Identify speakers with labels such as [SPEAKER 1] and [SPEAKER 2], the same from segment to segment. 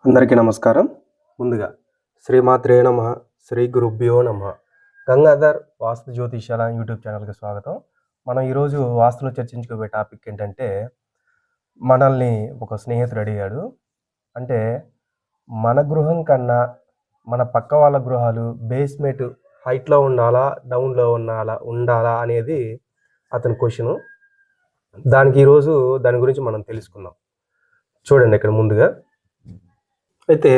[SPEAKER 1] అందరికీ నమస్కారం. ముందుగా శ్రీమాత్రే నమః, శ్రీ గురుభ్యో నమః. గంగాధర్ వాస్తు జ్యోతిష్యాల యూట్యూబ్ ఛానల్కి స్వాగతం. మనం ఈరోజు వాస్తులో చర్చించుకోబోయే టాపిక్ ఏంటంటే, మనల్ని ఒక స్నేహితుడు అడిగాడు. అంటే మన గృహం కన్నా మన పక్క వాళ్ళ గృహాలు బేస్మెంట్ హైట్లో ఉండాలా, డౌన్లో ఉండాలా అనేది అతని క్వశ్చను. దాని గురించి మనం తెలుసుకుందాం. చూడండి ఇక్కడ ముందుగా అయితే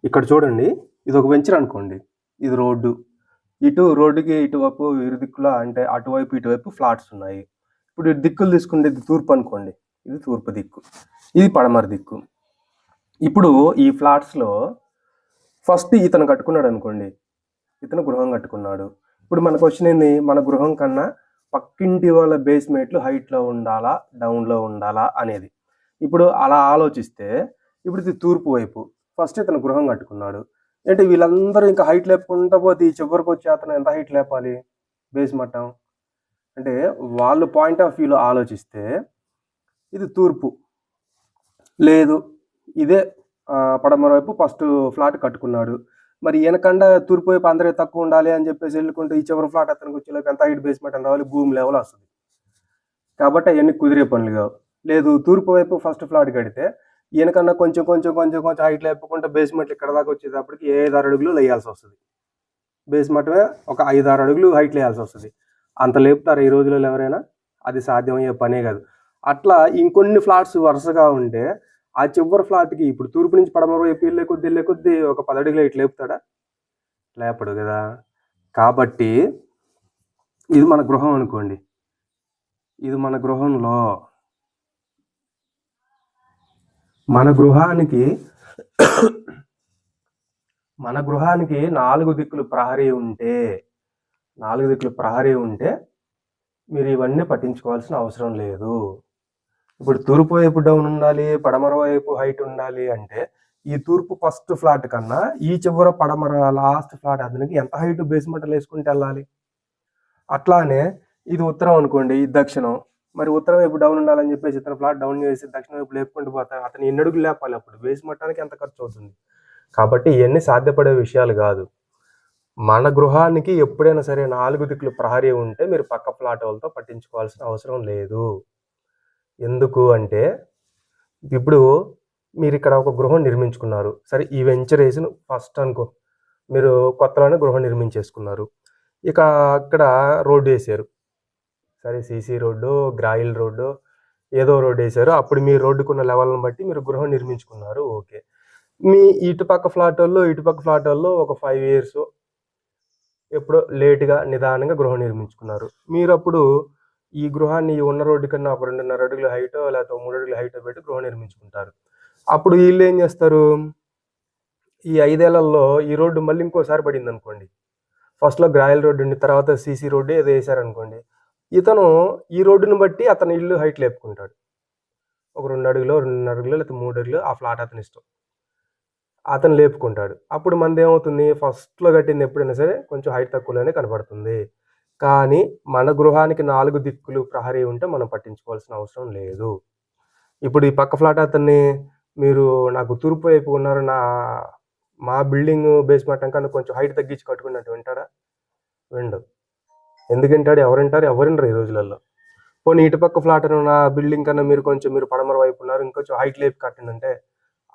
[SPEAKER 1] ఇక్కడ చూడండి, ఇది ఒక వెంచర్ అనుకోండి. ఇది రోడ్డు. రోడ్డుకి ఇటువైపు ఇరు దిక్కులా అంటే అటువైపు ఇటువైపు ఫ్లాట్స్ ఉన్నాయి. ఇప్పుడు దిక్కులు తీసుకుంటే ఇది తూర్పు అనుకోండి. ఇది తూర్పు దిక్కు, ఇది పడమర దిక్కు. ఇప్పుడు ఈ ఫ్లాట్స్లో ఫస్ట్ ఇతను కట్టుకున్నాడు అనుకోండి. ఇతను గృహం కట్టుకున్నాడు. ఇప్పుడు మనకు వచ్చినది, మన గృహం కన్నా పక్కింటి వాళ్ళ బేస్మెంట్లు హైట్లో ఉండాలా, డౌన్లో ఉండాలా అనేది. ఇప్పుడు అలా ఆలోచిస్తే ఇప్పుడు ఇది తూర్పు వైపు. ఫస్ట్ ఇతను గృహం కట్టుకున్నాడు. అంటే వీళ్ళందరూ ఇంకా హైట్ లేపుకుంటా పోతే ఈ చివరికి వచ్చి అతను ఎంత హైట్ లేపాలి బేస్ మట్టం? అంటే వాళ్ళు పాయింట్ ఆఫ్ వ్యూలో ఆలోచిస్తే ఇది తూర్పు లేదు, ఇదే పడమర వైపు ఫస్ట్ ఫ్లాట్ కట్టుకున్నాడు. మరి వెనకండ తూర్పు వైపు అందరూ తక్కువ ఉండాలి అని చెప్పేసి వెళ్ళుకుంటూ ఈ చివరి ఫ్లాట్ అతనికి వచ్చేలోకి ఎంత హైట్ బేస్ మట్టం రావాలి, భూమి లెవెల్ వస్తుంది. కాబట్టి అవన్నీ కుదిరే పనులు కావు. లేదు, తూర్పు వైపు ఫస్ట్ ఫ్లాట్ కడితే ఈయనకన్నా కొంచెం హైట్ లేపుకుంటే బేస్మెంట్ ఇక్కడ దాకా వచ్చేటప్పటికి 5-6 అడుగులు లేయాల్సి వస్తుంది. బేస్మెంటే ఒక 5-6 అడుగులు హైట్ లేయాల్సి వస్తుంది. అంత లేపుతారు ఈ రోజులలో ఎవరైనా? అది సాధ్యమయ్యే పనే కాదు. అట్లా ఇంకొన్ని ఫ్లాట్స్ వరుసగా ఉంటే ఆ చివరి ఫ్లాట్కి ఇప్పుడు తూర్పు నుంచి పడమర వైపు వెళ్ళే కొద్దీ ఒక 10 అడుగులు ఇట్లా లేపుతాడా? లేపడు కదా. కాబట్టి ఇది మన గృహం అనుకోండి. ఇది మన గృహంలో మన గృహానికి 4 దిక్కులు ప్రహరీ ఉంటే మీరు ఇవన్నీ పట్టించుకోవాల్సిన అవసరం లేదు. ఇప్పుడు తూర్పు వైపు డౌన్ ఉండాలి, పడమర వైపు హైట్ ఉండాలి అంటే ఈ తూర్పు ఫస్ట్ ఫ్లాట్ కన్నా ఈ చివర పడమర లాస్ట్ ఫ్లాట్ అతనికి ఎంత హైట్ బేస్మెంట్ వేసుకుంటే వెళ్ళాలి. అట్లానే ఇది ఉత్తరం అనుకోండి, ఇది దక్షిణం. మరి ఉత్తరం వైపు డౌన్ ఉండాలని చెప్పేసి ఇతను ఫ్లాట్ డౌన్ చేసి దక్షిణ వైపు లేపుకుంటూ పోతారు. అతను ఎన్ని అడుగులు లేపాలి? అప్పుడు బేస్ మట్టానికి ఎంత ఖర్చు అవుతుంది? కాబట్టి ఇవన్నీ సాధ్యపడే విషయాలు కాదు. మన గృహానికి ఎప్పుడైనా సరే 4 దిక్కులు ప్రహరీ ఉంటే మీరు పక్క ఫ్లాట్ వాళ్ళతో పట్టించుకోవాల్సిన అవసరం లేదు. ఎందుకు అంటే ఇప్పుడు మీరు ఇక్కడ ఒక గృహం నిర్మించుకున్నారు. సరే, ఈ వెంచర్ వేసి ఫస్ట్ అనుకో, మీరు కొత్తలోనే గృహం నిర్మించేసుకున్నారు. ఇక అక్కడ రోడ్డు వేసారు. సరే, సీసీ రోడ్డు, గ్రాయిల్ రోడ్డు, ఏదో రోడ్డు వేసారు. అప్పుడు మీ రోడ్డుకున్న లెవెల్ని బట్టి మీరు గృహం నిర్మించుకున్నారు. ఓకే, మీ ఇటుపక్క ఫ్లాట్ వాళ్ళు ఒక 5 years ఎప్పుడో లేటుగా నిదానంగా గృహం నిర్మించుకున్నారు. మీరు అప్పుడు ఈ గృహాన్ని ఉన్న రోడ్డు కన్నా ఒక 2.5 అడుగుల హైటో లేకపోతే 3 అడుగుల హైటో పెట్టి గృహం నిర్మించుకుంటారు. అప్పుడు వీళ్ళు ఏం చేస్తారు? ఈ 5 ఏళ్లలో ఈ రోడ్డు మళ్ళీ ఇంకోసారి పడింది అనుకోండి. ఫస్ట్లో గ్రాయిల్ రోడ్డు ఉండి తర్వాత సీసీ రోడ్డు ఏదో వేసారనుకోండి. ఇతను ఈ రోడ్డును బట్టి అతను ఇల్లు హైట్ లేపుకుంటాడు. ఒక 2 అడుగులు, 2.5 అడుగులు లేకపోతే 3 అడుగులు, ఆ ఫ్లాట్ అతని ఇష్టం, అతను లేపుకుంటాడు. అప్పుడు మనది ఏమవుతుంది? ఫస్ట్లో కట్టింది ఎప్పుడైనా సరే కొంచెం హైట్ తక్కువలోనే కనపడుతుంది. కానీ మన గృహానికి 4 దిక్కులు ప్రహరీ ఉంటే మనం పట్టించుకోవాల్సిన అవసరం లేదు. ఇప్పుడు ఈ పక్క ఫ్లాట్ అతన్ని మీరు నాకు తూర్పు వైపు ఉన్నారు, మా బిల్డింగ్ బేస్మెంట్ కన్నా కొంచెం హైట్ తగ్గించి కట్టుకున్నట్టు వింటాడా? విండు. ఎందుకు వింటాడు? ఎవరింటారు ఈ రోజులలో? పోనీ ఇటుపక్క ఫ్లాట్ నా బిల్డింగ్ కన్నా మీరు పడమర వైపు ఉన్నారు, ఇంకొంచెం హైట్ లేపి కట్టండి అంటే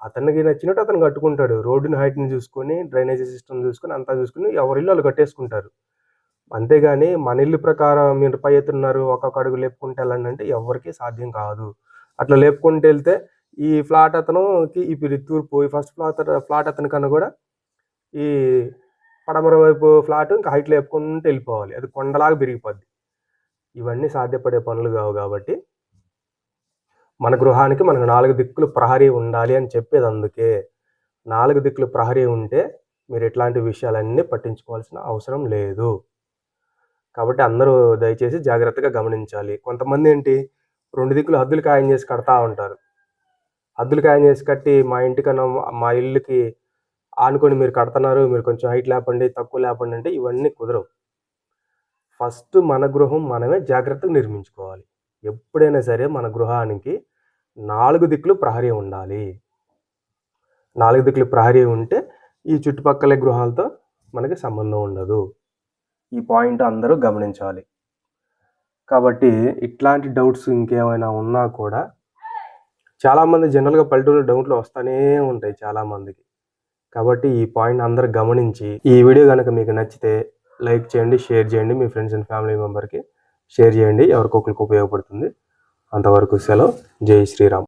[SPEAKER 1] అతనికి నచ్చినట్టు అతను కట్టుకుంటాడు. రోడ్డుని హైట్ని చూసుకొని, డ్రైనేజీ సిస్టమ్ చూసుకొని, అంతా చూసుకొని ఎవరిల్లు వాళ్ళు కట్టేసుకుంటారు. అంతేగాని మన ఇల్లు ప్రకారం మీరు పై ఎత్తున్నారు ఒక్కొక్క అడుగు లేపుకుంటే వెళ్ళండి అంటే ఎవరికి సాధ్యం కాదు. అట్లా లేపుకుంటూ వెళ్తే ఈ ఫ్లాట్ అతనుకి ఇప్పుడు తూర్పు ఈ ఫస్ట్ ఫ్లాట్ అతని కన్నా కూడా ఈ పడమర వైపు ఫ్లాట్ ఇంకా హైట్ లేపుకుంటూ వెళ్ళిపోవాలి. అది కొండలాగా పెరిగిపోద్ది. ఇవన్నీ సాధ్యపడే పనులు కావు. కాబట్టి మన గృహానికి మనకు 4 దిక్కులు ప్రహరీ ఉండాలి అని చెప్పేది అందుకే. 4 దిక్కులు ప్రహరీ ఉంటే మీరు ఇట్లాంటి విషయాలన్నీ పట్టించుకోవాల్సిన అవసరం లేదు. కాబట్టి అందరూ దయచేసి జాగ్రత్తగా గమనించాలి. కొంతమంది ఏంటి, 2 దిక్కులు హద్దులు ఖాయం చేసి కడతా ఉంటారు. హద్దులు ఖాయం చేసి కట్టి మా ఇల్లుకి ఆనుకొని మీరు కడుతున్నారు, మీరు కొంచెం హైట్ లేపండి, తక్కువ లేపండి అంటే ఇవన్నీ కుదరవు. ఫస్ట్ మన గృహం మనమే జాగ్రత్తగా నిర్మించుకోవాలి. ఎప్పుడైనా సరే మన గృహానికి 4 దిక్కులు ప్రహరీ ఉండాలి. 4 దిక్కులు ప్రహరీ ఉంటే ఈ చుట్టుపక్కల గృహాలతో మనకి సంబంధం ఉండదు. ఈ పాయింట్ అందరూ గమనించాలి. కాబట్టి ఇట్లాంటి డౌట్స్ ఇంకేమైనా ఉన్నా కూడా చాలామంది జనరల్గా పల్లెటూరులో డౌట్లు వస్తూనే ఉంటాయి చాలామందికి. కాబట్టి ఈ పాయింట్ అందరూ గమనించి, ఈ వీడియో కనుక మీకు నచ్చితే లైక్ చేయండి, షేర్ చేయండి, మీ ఫ్రెండ్స్ అండ్ ఫ్యామిలీ మెంబర్కి షేర్ చేయండి, ఎవరికొకరికి ఉపయోగపడుతుంది. అంతవరకు సెలవు. జై శ్రీరామ్.